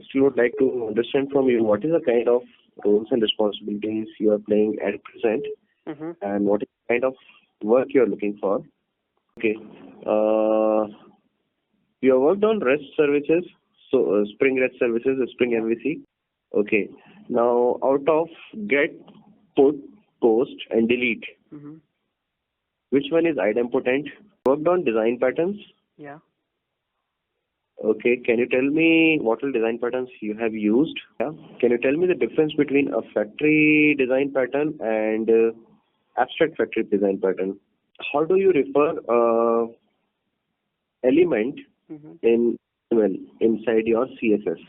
still would like to understand from you what is the kind of roles and responsibilities you are playing at present, and what is the kind of work you are looking for. Okay. You have worked on REST services, so Spring REST services, Spring MVC. Okay. Now, out of get, put, post, and delete, which one is idempotent? Worked on design patterns. Yeah. Okay. Can you tell me what all design patterns you have used? Yeah. Can you tell me the difference between a factory design pattern and abstract factory design pattern? How do you refer element in HTML inside your CSS?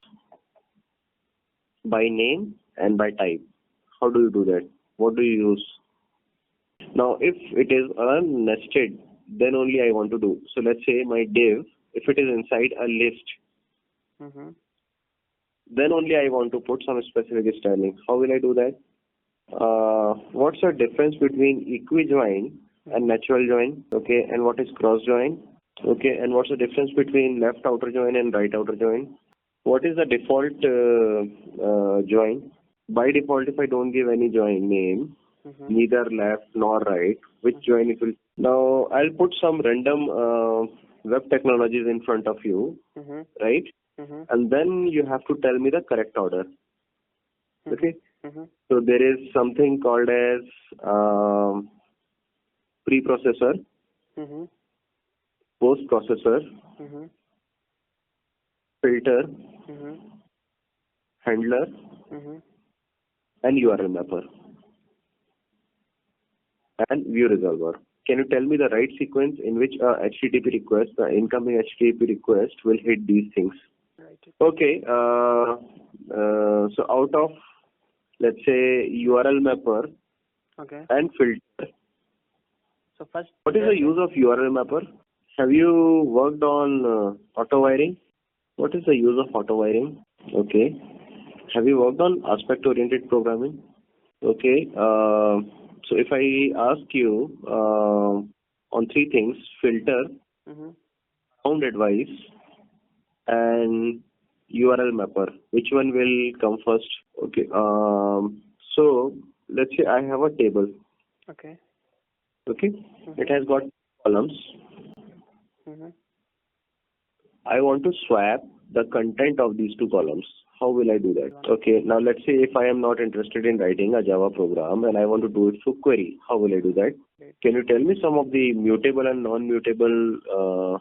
By name and by type. How do you do that? What do you use? Now, if it is a nested, then only I want to do. So let's say my div, if it is inside a list, then only I want to put some specific styling. How will I do that? What's the difference between equi-join and natural join? Okay, and what is cross join? Okay, and what's the difference between left outer join and right outer join? What is the default join? By default, if I don't give any join name, neither left nor right, which join it will. Now, I'll put some random web technologies in front of you, right? And then you have to tell me the correct order. Okay? So there is something called as preprocessor, post-processor, filter, handler, and URL mapper, and view resolver. Can you tell me the right sequence in which a HTTP request, the incoming HTTP request, will hit these things? Okay. So out of, let's say, URL mapper and filter. So first, what is the use of URL mapper? Have you worked on auto wiring? What is the use of auto wiring? Okay. Have you worked on aspect-oriented programming? Okay. So if I ask you on three things, filter, sound advice, and URL mapper, which one will come first? Okay. So let's say I have a table. Okay. It has got columns. I want to swap the content of these two columns. How will I do that? Okay, now let's say if I am not interested in writing a Java program and I want to do it through query, how will I do that? Can you tell me some of the mutable and non-mutable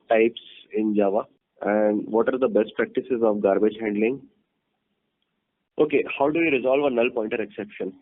types in Java? And what are the best practices of garbage handling? Okay, how do you resolve a null pointer exception?